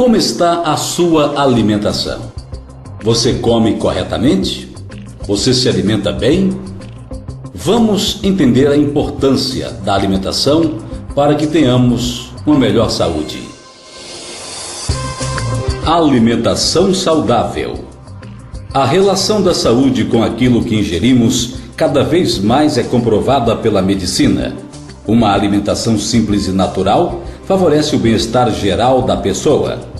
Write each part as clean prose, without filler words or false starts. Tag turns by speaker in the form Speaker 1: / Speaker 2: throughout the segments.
Speaker 1: Como está a sua alimentação? Você come corretamente? Você se alimenta bem? Vamos entender a importância da alimentação para que tenhamos uma melhor saúde. Alimentação saudável. A relação da saúde com aquilo que ingerimos cada vez mais é comprovada pela medicina. Uma alimentação simples e natural favorece o bem-estar geral da pessoa.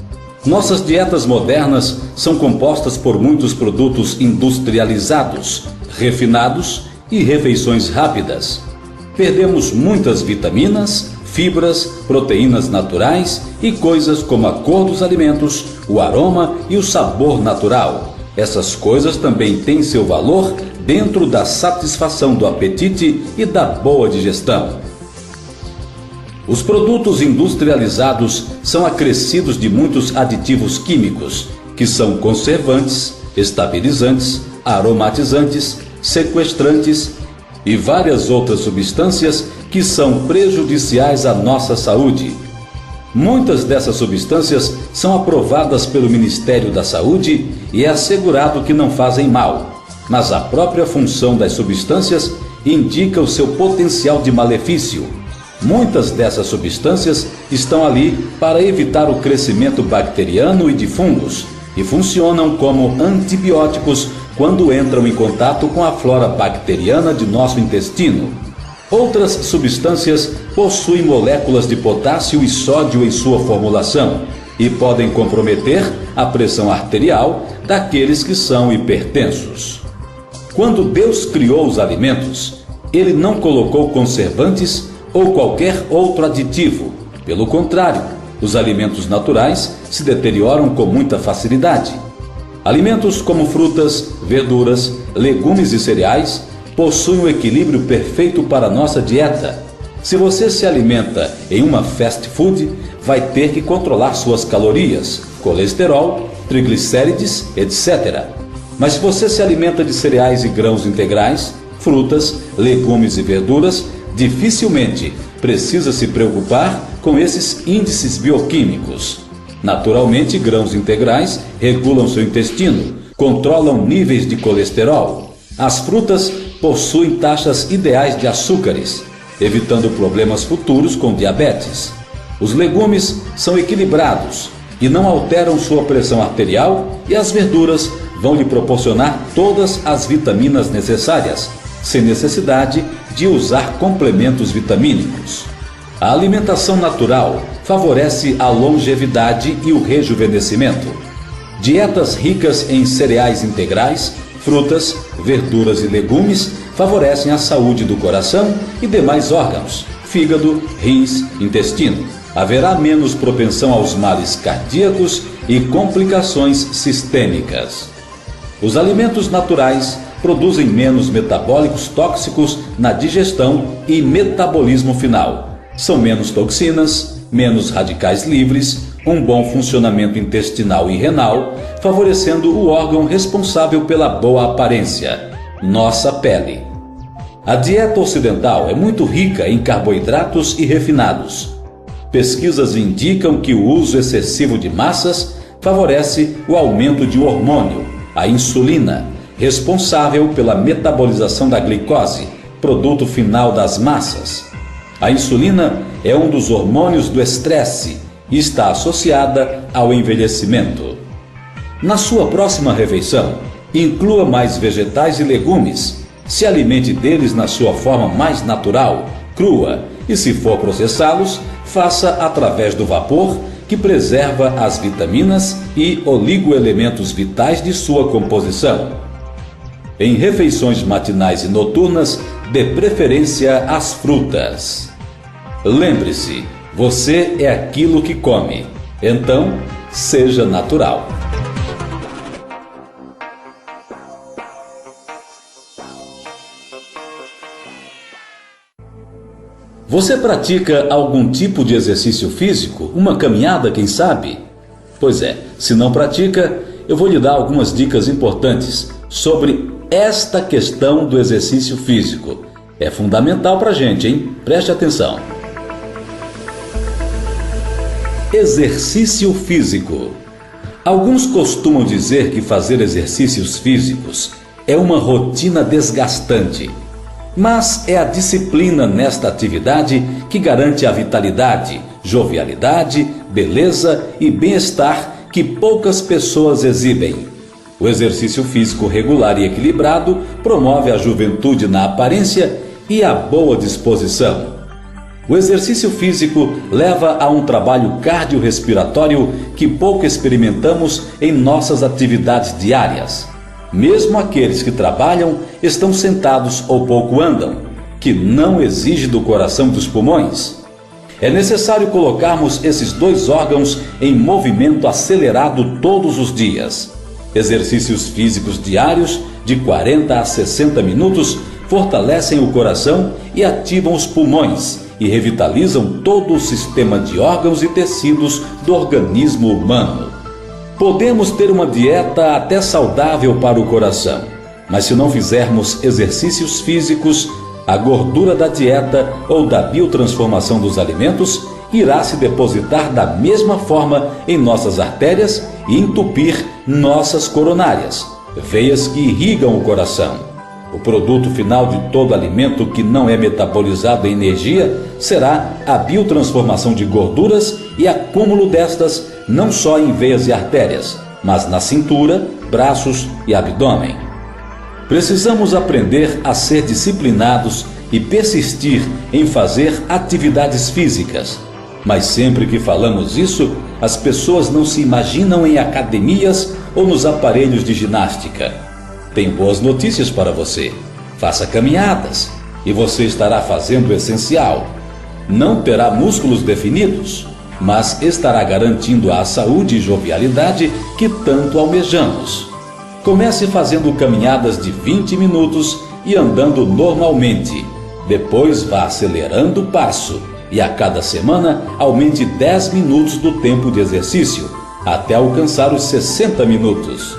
Speaker 1: Nossas dietas modernas são compostas por muitos produtos industrializados, refinados e refeições rápidas. Perdemos muitas vitaminas, fibras, proteínas naturais e coisas como a cor dos alimentos, o aroma e o sabor natural. Essas coisas também têm seu valor dentro da satisfação do apetite e da boa digestão. Os produtos industrializados são acrescidos de muitos aditivos químicos, que são conservantes, estabilizantes, aromatizantes, sequestrantes e várias outras substâncias que são prejudiciais à nossa saúde. Muitas dessas substâncias são aprovadas pelo Ministério da Saúde e é assegurado que não fazem mal, mas a própria função das substâncias indica o seu potencial de malefício. Muitas dessas substâncias estão ali para evitar o crescimento bacteriano e de fungos e funcionam como antibióticos quando entram em contato com a flora bacteriana de nosso intestino. Outras substâncias possuem moléculas de potássio e sódio em sua formulação e podem comprometer a pressão arterial daqueles que são hipertensos. Quando Deus criou os alimentos, Ele não colocou conservantes ou qualquer outro aditivo. Pelo contrário, os alimentos naturais se deterioram com muita facilidade. Alimentos como frutas, verduras, legumes e cereais possuem o equilíbrio perfeito para a nossa dieta. Se você se alimenta em uma fast food, vai ter que controlar suas calorias, colesterol, triglicérides, etc. Mas se você se alimenta de cereais e grãos integrais, frutas, legumes e verduras, dificilmente precisa se preocupar com esses índices bioquímicos. Naturalmente, grãos integrais regulam seu intestino, controlam níveis de colesterol. As frutas possuem taxas ideais de açúcares, evitando problemas futuros com diabetes. Os legumes são equilibrados e não alteram sua pressão arterial, e as verduras vão lhe proporcionar todas as vitaminas necessárias, sem necessidade de usar complementos vitamínicos. A alimentação natural favorece a longevidade e o rejuvenescimento. Dietas ricas em cereais integrais, frutas, verduras e legumes favorecem a saúde do coração e demais órgãos, fígado, rins, intestino. Haverá menos propensão aos males cardíacos e complicações sistêmicas. Os alimentos naturais produzem menos metabólicos tóxicos na digestão e metabolismo final. São menos toxinas, menos radicais livres, um bom funcionamento intestinal e renal, favorecendo o órgão responsável pela boa aparência, nossa pele. A dieta ocidental é muito rica em carboidratos e refinados. Pesquisas indicam que o uso excessivo de massas favorece o aumento de um hormônio, a insulina, responsável pela metabolização da glicose, produto final das massas. A insulina é um dos hormônios do estresse e está associada ao envelhecimento. Na sua próxima refeição, inclua mais vegetais e legumes. Se alimente deles na sua forma mais natural, crua, e se for processá-los, faça através do vapor, que preserva as vitaminas e oligoelementos vitais de sua composição. Em refeições matinais e noturnas, dê preferência às frutas. Lembre-se, você é aquilo que come, então seja natural. Você pratica algum tipo de exercício físico? Uma caminhada, quem sabe? Pois é, se não pratica, eu vou lhe dar algumas dicas importantes sobre esta questão do exercício físico. É fundamental pra gente, hein? Preste atenção. Exercício físico. Alguns costumam dizer que fazer exercícios físicos é uma rotina desgastante, mas é a disciplina nesta atividade que garante a vitalidade, jovialidade, beleza e bem-estar que poucas pessoas exibem. O exercício físico regular e equilibrado promove a juventude na aparência e a boa disposição. O exercício físico leva a um trabalho cardiorrespiratório que pouco experimentamos em nossas atividades diárias. Mesmo aqueles que trabalham estão sentados ou pouco andam, que não exige do coração e dos pulmões. É necessário colocarmos esses dois órgãos em movimento acelerado todos os dias. Exercícios físicos diários de 40 a 60 minutos fortalecem o coração e ativam os pulmões e revitalizam todo o sistema de órgãos e tecidos do organismo humano. Podemos ter uma dieta até saudável para o coração, mas se não fizermos exercícios físicos, a gordura da dieta ou da biotransformação dos alimentos irá se depositar da mesma forma em nossas artérias e entupir nossas coronárias, veias que irrigam o coração. O produto final de todo alimento que não é metabolizado em energia será a biotransformação de gorduras e acúmulo destas não só em veias e artérias, mas na cintura, braços e abdômen. Precisamos aprender a ser disciplinados e persistir em fazer atividades físicas. Mas sempre que falamos isso, as pessoas não se imaginam em academias ou nos aparelhos de ginástica. Tenho boas notícias para você. Faça caminhadas e você estará fazendo o essencial. Não terá músculos definidos, mas estará garantindo a saúde e jovialidade que tanto almejamos. Comece fazendo caminhadas de 20 minutos e andando normalmente. Depois vá acelerando o passo e a cada semana aumente 10 minutos do tempo de exercício, até alcançar os 60 minutos.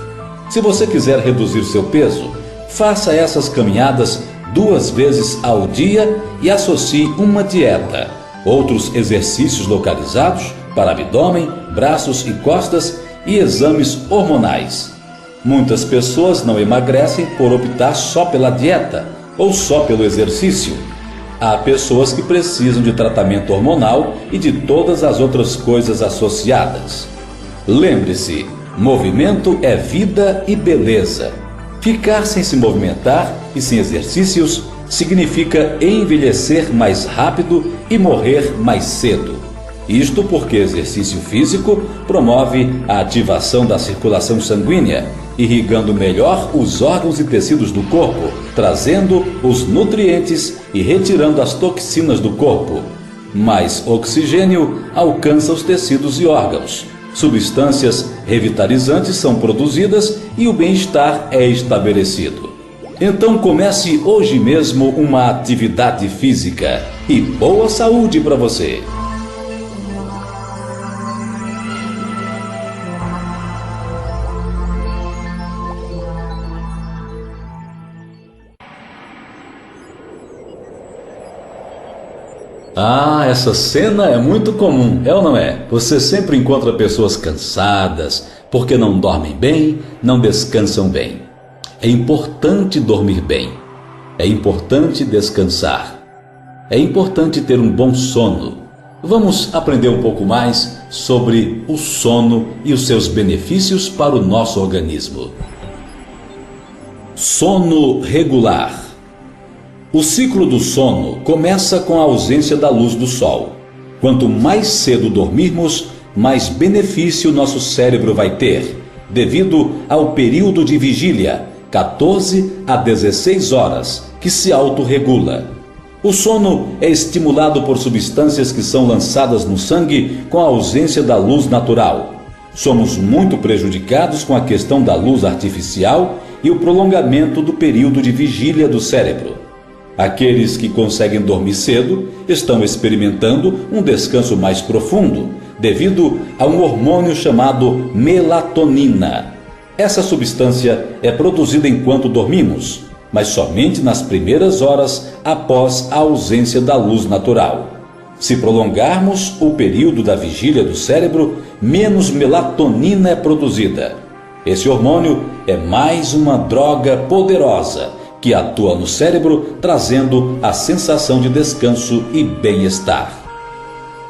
Speaker 1: Se você quiser reduzir seu peso, faça essas caminhadas 2 vezes ao dia e associe uma dieta, outros exercícios localizados para abdômen, braços e costas e exames hormonais. Muitas pessoas não emagrecem por optar só pela dieta ou só pelo exercício. Há pessoas que precisam de tratamento hormonal e de todas as outras coisas associadas. Lembre-se, movimento é vida e beleza. Ficar sem se movimentar e sem exercícios significa envelhecer mais rápido e morrer mais cedo. Isto porque exercício físico promove a ativação da circulação sanguínea, irrigando melhor os órgãos e tecidos do corpo, trazendo os nutrientes e retirando as toxinas do corpo. Mais oxigênio alcança os tecidos e órgãos. Substâncias revitalizantes são produzidas e o bem-estar é estabelecido. Então comece hoje mesmo uma atividade física e boa saúde para você! Ah, essa cena é muito comum, é ou não é? Você sempre encontra pessoas cansadas, porque não dormem bem, não descansam bem. É importante dormir bem, é importante descansar, é importante ter um bom sono. Vamos aprender um pouco mais sobre o sono e os seus benefícios para o nosso organismo. Sono regular. O ciclo do sono começa com a ausência da luz do sol. Quanto mais cedo dormirmos, mais benefício nosso cérebro vai ter, devido ao período de vigília, 14 a 16 horas, que se autorregula. O sono é estimulado por substâncias que são lançadas no sangue com a ausência da luz natural. Somos muito prejudicados com a questão da luz artificial e o prolongamento do período de vigília do cérebro. Aqueles que conseguem dormir cedo estão experimentando um descanso mais profundo, devido a um hormônio chamado melatonina. Essa substância é produzida enquanto dormimos, mas somente nas primeiras horas após a ausência da luz natural. Se prolongarmos o período da vigília do cérebro, menos melatonina é produzida. Esse hormônio é mais uma droga poderosa que atua no cérebro, trazendo a sensação de descanso e bem-estar.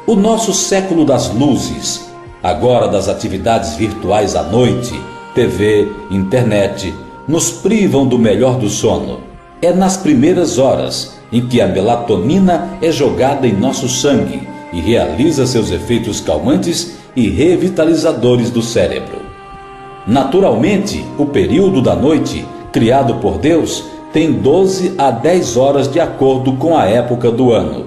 Speaker 1: O nosso século das luzes, agora das atividades virtuais à noite, TV, internet, nos privam do melhor do sono. É nas primeiras horas em que a melatonina é jogada em nosso sangue e realiza seus efeitos calmantes e revitalizadores do cérebro. Naturalmente, o período da noite, criado por Deus, tem 12 a 10 horas de acordo com a época do ano.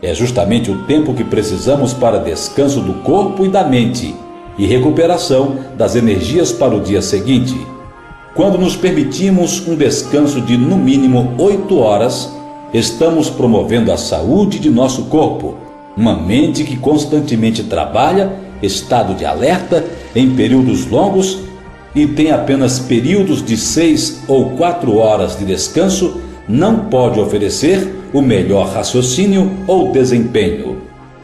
Speaker 1: É justamente o tempo que precisamos para descanso do corpo e da mente e recuperação das energias para o dia seguinte. Quando nos permitimos um descanso de no mínimo 8 horas, estamos promovendo a saúde de nosso corpo, uma mente que constantemente trabalha, estado de alerta, em períodos longos e tem apenas períodos de 6 ou 4 horas de descanso, não pode oferecer o melhor raciocínio ou desempenho.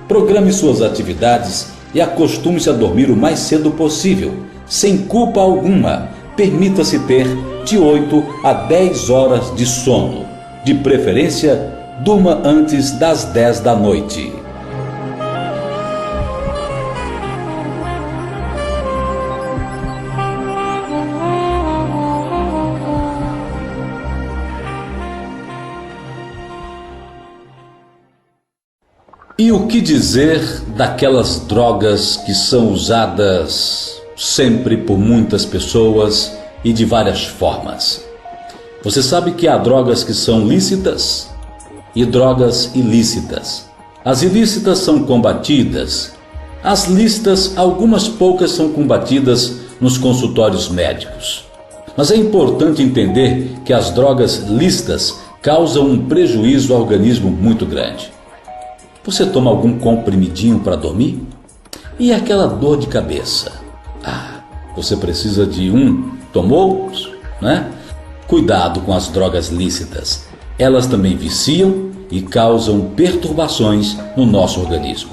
Speaker 1: Programe suas atividades e acostume-se a dormir o mais cedo possível, sem culpa alguma. Permita-se ter de 8 a 10 horas de sono. De preferência, durma antes das 10 da noite. E o que dizer daquelas drogas que são usadas sempre por muitas pessoas e de várias formas? Você sabe que há drogas que são lícitas e drogas ilícitas. As ilícitas são combatidas. As lícitas, algumas poucas, são combatidas nos consultórios médicos. Mas é importante entender que as drogas lícitas causam um prejuízo ao organismo muito grande. Você toma algum comprimidinho para dormir? E aquela dor de cabeça? Você precisa de um? Tomou? Né? Cuidado com as drogas lícitas. Elas também viciam e causam perturbações no nosso organismo.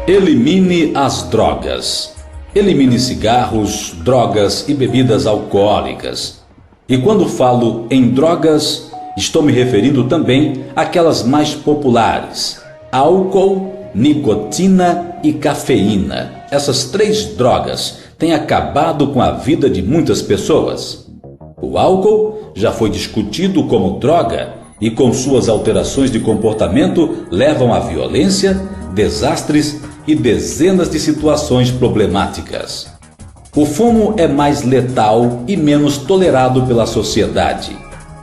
Speaker 1: Elimine as drogas. Elimine cigarros, drogas e bebidas alcoólicas. E quando falo em drogas, estou me referindo também àquelas mais populares: álcool, nicotina e cafeína. Essas 3 drogas têm acabado com a vida de muitas pessoas. O álcool já foi discutido como droga e, com suas alterações de comportamento, levam à violência, desastres e dezenas de situações problemáticas. O fumo é mais letal e menos tolerado pela sociedade.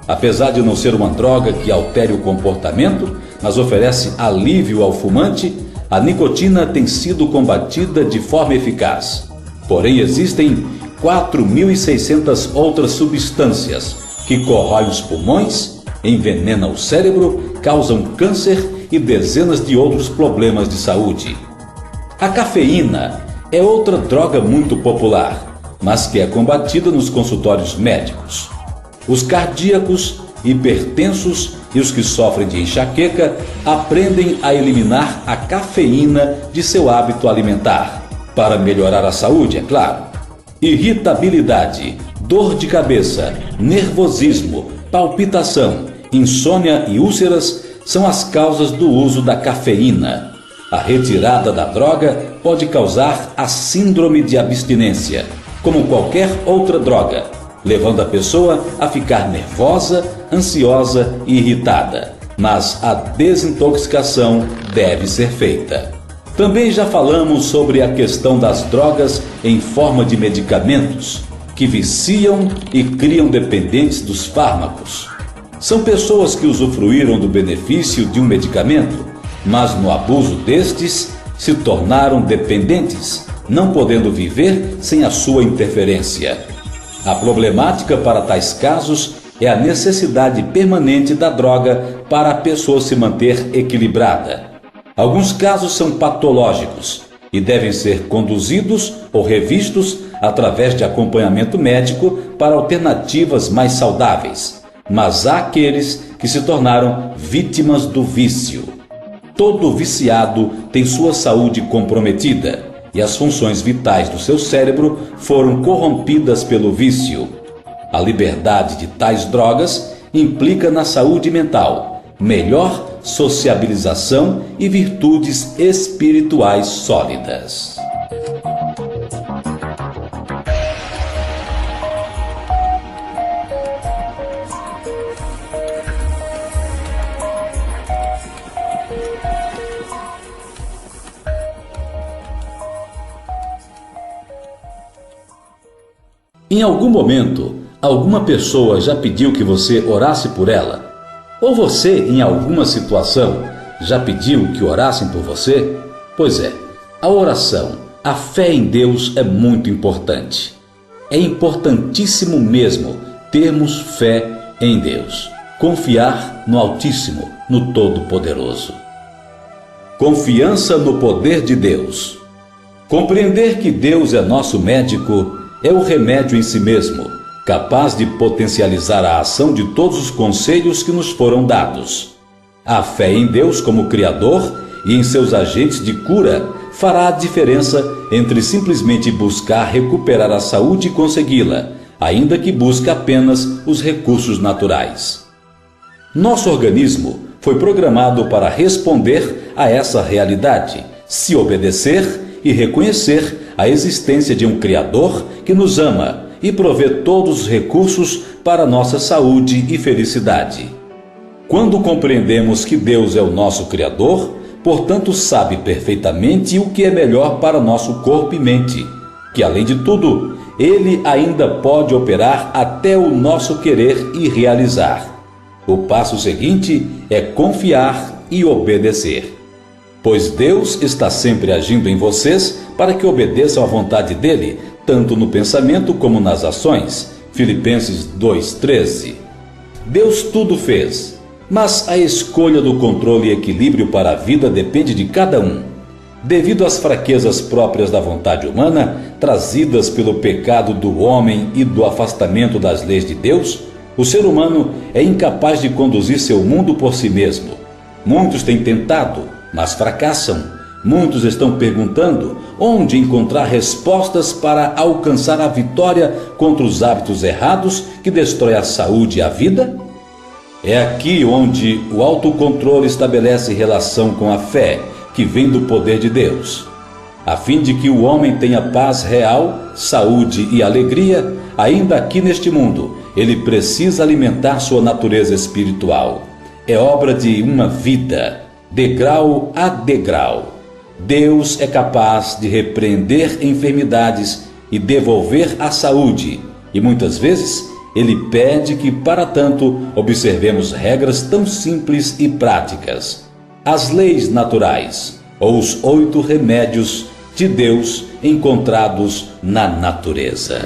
Speaker 1: Apesar de não ser uma droga que altere o comportamento, mas oferece alívio ao fumante, a nicotina tem sido combatida de forma eficaz. Porém, existem 4.600 outras substâncias que corroem os pulmões, envenenam o cérebro, causam câncer e dezenas de outros problemas de saúde. A cafeína é outra droga muito popular, mas que é combatida nos consultórios médicos. Os cardíacos, hipertensos e os que sofrem de enxaqueca aprendem a eliminar a cafeína de seu hábito alimentar, para melhorar a saúde, é claro. Irritabilidade, dor de cabeça, nervosismo, palpitação, insônia e úlceras são as causas do uso da cafeína. A retirada da droga pode causar a síndrome de abstinência, como qualquer outra droga, levando a pessoa a ficar nervosa, ansiosa e irritada. Mas a desintoxicação deve ser feita. Também já falamos sobre a questão das drogas em forma de medicamentos, que viciam e criam dependentes dos fármacos. São pessoas que usufruíram do benefício de um medicamento, mas no abuso destes se tornaram dependentes, não podendo viver sem a sua interferência. A problemática para tais casos é a necessidade permanente da droga para a pessoa se manter equilibrada. Alguns casos são patológicos e devem ser conduzidos ou revistos através de acompanhamento médico para alternativas mais saudáveis. Mas há aqueles que se tornaram vítimas do vício. Todo viciado tem sua saúde comprometida e as funções vitais do seu cérebro foram corrompidas pelo vício. A liberdade de tais drogas implica na saúde mental, melhor sociabilização e virtudes espirituais sólidas. Em algum momento, alguma pessoa já pediu que você orasse por ela? Ou você, em alguma situação, já pediu que orassem por você? Pois é, a oração, a fé em Deus é muito importante. É importantíssimo mesmo termos fé em Deus. Confiar no Altíssimo, no Todo-Poderoso. Confiança no poder de Deus. Compreender que Deus é nosso médico é o remédio em si mesmo, capaz de potencializar a ação de todos os conselhos que nos foram dados. A fé em Deus como Criador e em seus agentes de cura fará a diferença entre simplesmente buscar recuperar a saúde e consegui-la, ainda que busque apenas os recursos naturais. Nosso organismo foi programado para responder a essa realidade, se obedecer e reconhecer a existência de um Criador que nos ama e provê todos os recursos para nossa saúde e felicidade. Quando compreendemos que Deus é o nosso Criador, portanto sabe perfeitamente o que é melhor para nosso corpo e mente, que além de tudo, Ele ainda pode operar até o nosso querer e realizar. O passo seguinte é confiar e obedecer. Pois Deus está sempre agindo em vocês para que obedeçam à vontade dele, tanto no pensamento como nas ações. Filipenses 2,13. Deus tudo fez, mas a escolha do controle e equilíbrio para a vida depende de cada um. Devido às fraquezas próprias da vontade humana, trazidas pelo pecado do homem e do afastamento das leis de Deus, o ser humano é incapaz de conduzir seu mundo por si mesmo. Muitos têm tentado, mas fracassam. Muitos estão perguntando onde encontrar respostas para alcançar a vitória contra os hábitos errados que destroem a saúde e a vida. É aqui onde o autocontrole estabelece relação com a fé, que vem do poder de Deus. A fim de que o homem tenha paz real, saúde e alegria, ainda aqui neste mundo, ele precisa alimentar sua natureza espiritual. É obra de uma vida, degrau a degrau. Deus é capaz de repreender enfermidades e devolver a saúde, e muitas vezes Ele pede que, para tanto, observemos regras tão simples e práticas. As leis naturais, ou os 8 remédios de Deus encontrados na natureza.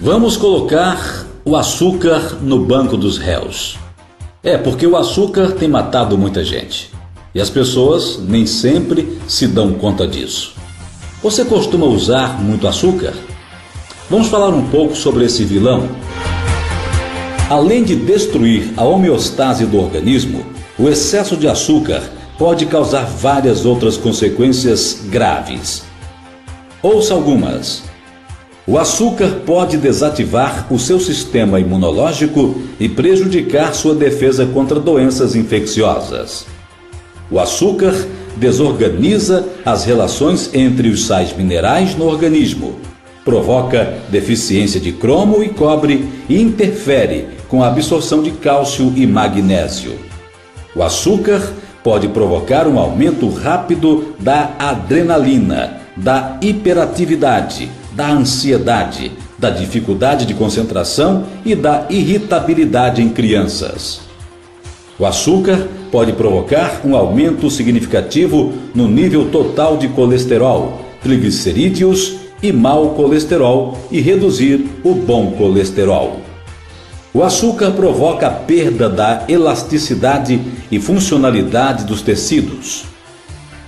Speaker 1: Vamos colocar o açúcar no banco dos réus. Porque o açúcar tem matado muita gente. E as pessoas nem sempre se dão conta disso. Você costuma usar muito açúcar? Vamos falar um pouco sobre esse vilão. Além de destruir a homeostase do organismo, o excesso de açúcar pode causar várias outras consequências graves. Ouça algumas. O açúcar pode desativar o seu sistema imunológico e prejudicar sua defesa contra doenças infecciosas. O açúcar desorganiza as relações entre os sais minerais no organismo, provoca deficiência de cromo e cobre e interfere com a absorção de cálcio e magnésio. O açúcar pode provocar um aumento rápido da adrenalina, da hiperatividade, da ansiedade, da dificuldade de concentração e da irritabilidade em crianças. O açúcar pode provocar um aumento significativo no nível total de colesterol, triglicerídeos e mau colesterol e reduzir o bom colesterol. O açúcar provoca a perda da elasticidade e funcionalidade dos tecidos.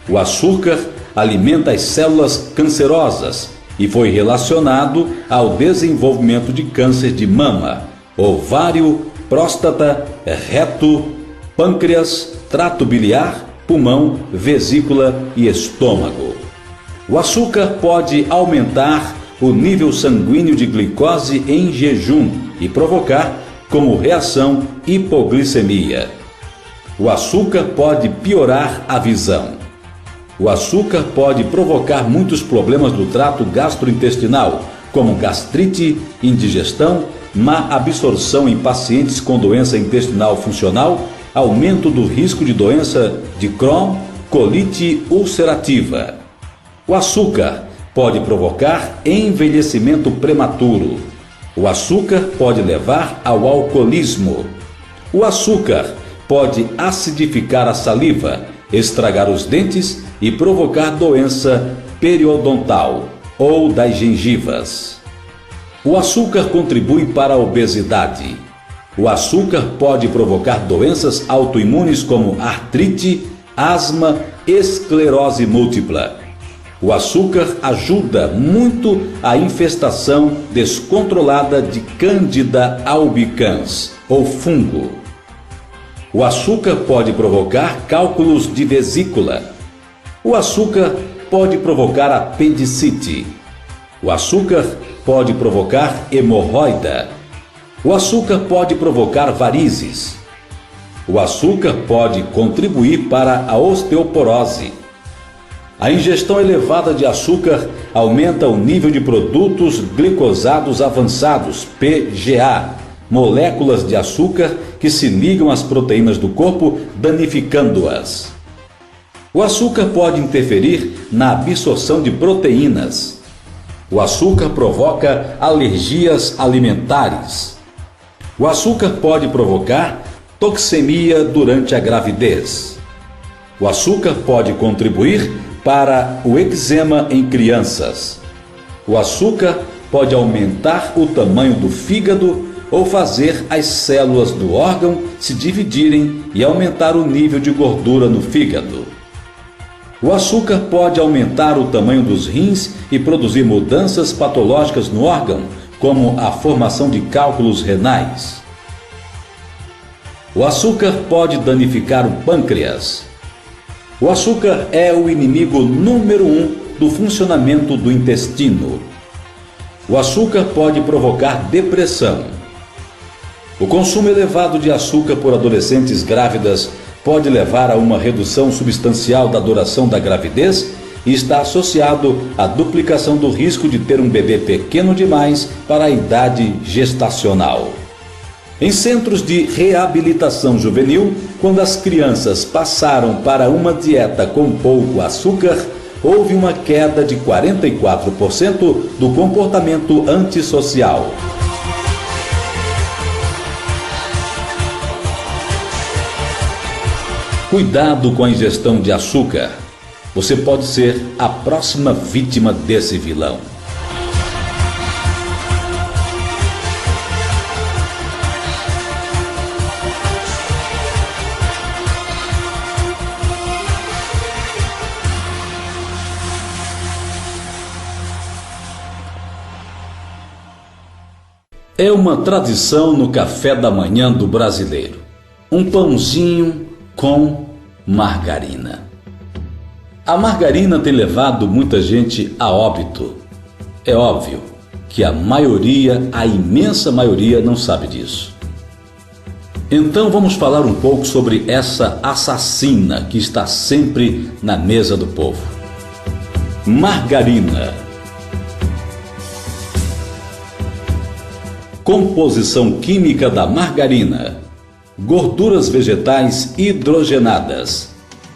Speaker 1: O açúcar alimenta as células cancerosas e foi relacionado ao desenvolvimento de câncer de mama, ovário, próstata, reto, pâncreas, trato biliar, pulmão, vesícula e estômago. O açúcar pode aumentar o nível sanguíneo de glicose em jejum e provocar, como reação, hipoglicemia. O açúcar pode piorar a visão. O açúcar pode provocar muitos problemas do trato gastrointestinal, como gastrite, indigestão, má absorção em pacientes com doença intestinal funcional, aumento do risco de doença de Crohn, colite ulcerativa. O açúcar pode provocar envelhecimento prematuro. O açúcar pode levar ao alcoolismo. O açúcar pode acidificar a saliva, estragar os dentes e provocar doença periodontal ou das gengivas. O açúcar contribui para a obesidade. O açúcar pode provocar doenças autoimunes como artrite, asma, esclerose múltipla. O açúcar ajuda muito a infestação descontrolada de Candida albicans, ou fungo. O açúcar pode provocar cálculos de vesícula. O açúcar pode provocar apendicite. O açúcar pode provocar hemorroida. O açúcar pode provocar varizes. O açúcar pode contribuir para a osteoporose. A ingestão elevada de açúcar aumenta o nível de produtos glicosados avançados, PGA, moléculas de açúcar que se ligam às proteínas do corpo, danificando-as. O açúcar pode interferir na absorção de proteínas. O açúcar provoca alergias alimentares. O açúcar pode provocar toxemia durante a gravidez. O açúcar pode contribuir para o eczema em crianças. O açúcar pode aumentar o tamanho do fígado ou fazer as células do órgão se dividirem e aumentar o nível de gordura no fígado. O açúcar pode aumentar o tamanho dos rins e produzir mudanças patológicas no órgão, como a formação de cálculos renais. O açúcar pode danificar o pâncreas. O açúcar é o inimigo número 1 do funcionamento do intestino. O açúcar pode provocar depressão. O consumo elevado de açúcar por adolescentes grávidas pode levar a uma redução substancial da duração da gravidez e está associado à duplicação do risco de ter um bebê pequeno demais para a idade gestacional. Em centros de reabilitação juvenil, quando as crianças passaram para uma dieta com pouco açúcar, houve uma queda de 44% do comportamento antissocial. Cuidado com a ingestão de açúcar. Você pode ser a próxima vítima desse vilão. É uma tradição no café da manhã do brasileiro. Um pãozinho com margarina. A margarina tem levado muita gente a óbito. É óbvio que a imensa maioria não sabe disso. Então vamos falar um pouco sobre essa assassina que está sempre na mesa do povo. Margarina. Composição química da margarina: gorduras vegetais hidrogenadas,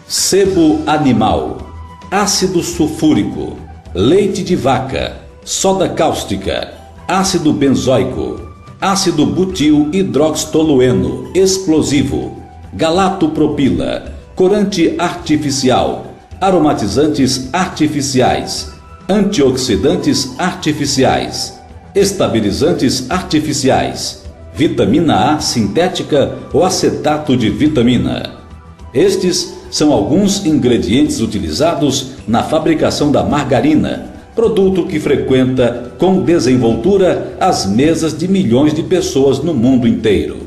Speaker 1: sebo animal, ácido sulfúrico, leite de vaca, soda cáustica, ácido benzoico, ácido butil hidroxitolueno explosivo, galatopropila, corante artificial, aromatizantes artificiais, antioxidantes artificiais, estabilizantes artificiais, vitamina A sintética ou acetato de vitamina. Estes são alguns ingredientes utilizados na fabricação da margarina, produto que frequenta com desenvoltura as mesas de milhões de pessoas no mundo inteiro.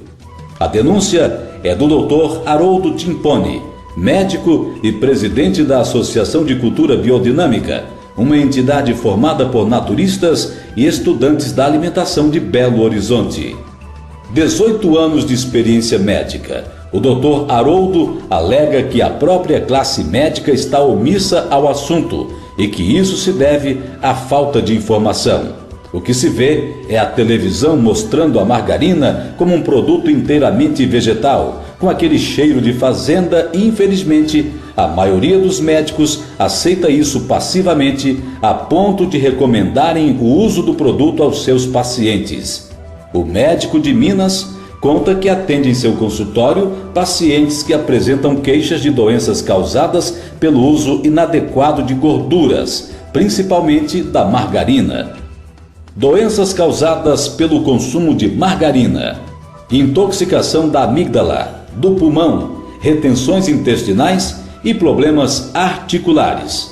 Speaker 1: A denúncia é do Dr. Haroldo Timpone, médico e presidente da Associação de Cultura Biodinâmica, uma entidade formada por naturistas e estudantes da alimentação de Belo Horizonte. 18 anos de experiência médica. O Dr. Haroldo alega que a própria classe médica está omissa ao assunto e que isso se deve à falta de informação. O que se vê é a televisão mostrando a margarina como um produto inteiramente vegetal, com aquele cheiro de fazenda e, infelizmente, a maioria dos médicos aceita isso passivamente a ponto de recomendarem o uso do produto aos seus pacientes. O médico de Minas conta que atende em seu consultório pacientes que apresentam queixas de doenças causadas pelo uso inadequado de gorduras, principalmente da margarina. Doenças causadas pelo consumo de margarina: intoxicação da amígdala, do pulmão, retenções intestinais e problemas articulares.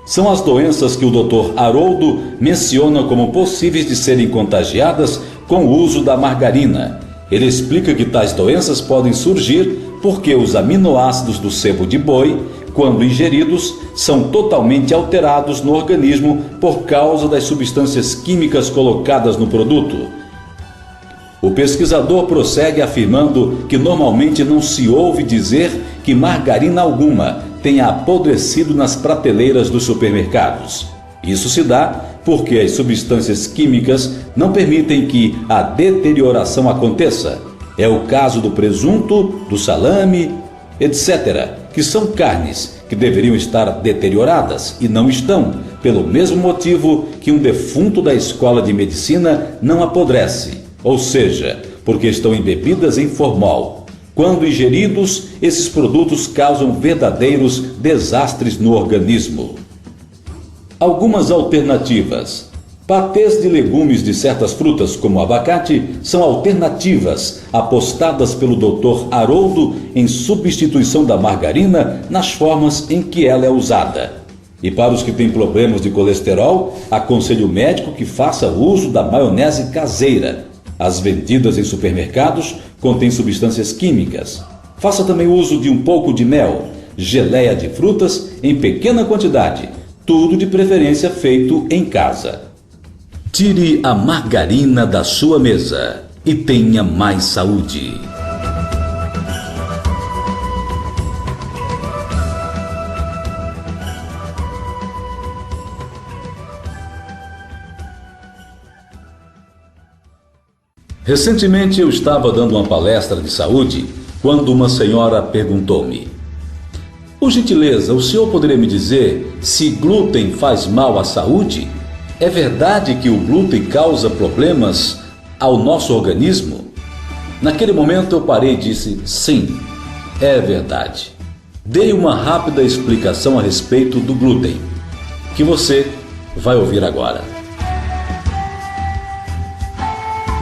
Speaker 1: São as doenças que o Dr. Haroldo menciona como possíveis de serem contagiadas com o uso da margarina. Ele explica que tais doenças podem surgir porque os aminoácidos do sebo de boi, quando ingeridos, são totalmente alterados no organismo por causa das substâncias químicas colocadas no produto. O pesquisador prossegue afirmando que normalmente não se ouve dizer que margarina alguma tenha apodrecido nas prateleiras dos supermercados. Isso se dá porque as substâncias químicas não permitem que a deterioração aconteça. É o caso do presunto, do salame, etc., que são carnes que deveriam estar deterioradas e não estão, pelo mesmo motivo que um defunto da escola de medicina não apodrece, ou seja, porque estão embebidas em formol. Quando ingeridos, esses produtos causam verdadeiros desastres no organismo. Algumas alternativas. Patês de legumes de certas frutas, como abacate, são alternativas apostadas pelo Dr. Haroldo em substituição da margarina nas formas em que ela é usada. E para os que têm problemas de colesterol, aconselho o médico que faça uso da maionese caseira. As vendidas em supermercados contêm substâncias químicas. Faça também uso de um pouco de mel, geleia de frutas em pequena quantidade, tudo de preferência feito em casa. Tire a margarina da sua mesa e tenha mais saúde. Recentemente eu estava dando uma palestra de saúde quando uma senhora perguntou-me: por gentileza, o senhor poderia me dizer se glúten faz mal à saúde? É verdade que o glúten causa problemas ao nosso organismo? Naquele momento eu parei e disse: sim, é verdade. Dei uma rápida explicação a respeito do glúten, que você vai ouvir agora.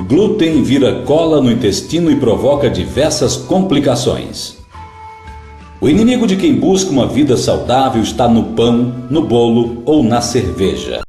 Speaker 1: Glúten vira cola no intestino e provoca diversas complicações. O inimigo de quem busca uma vida saudável está no pão, no bolo ou na cerveja.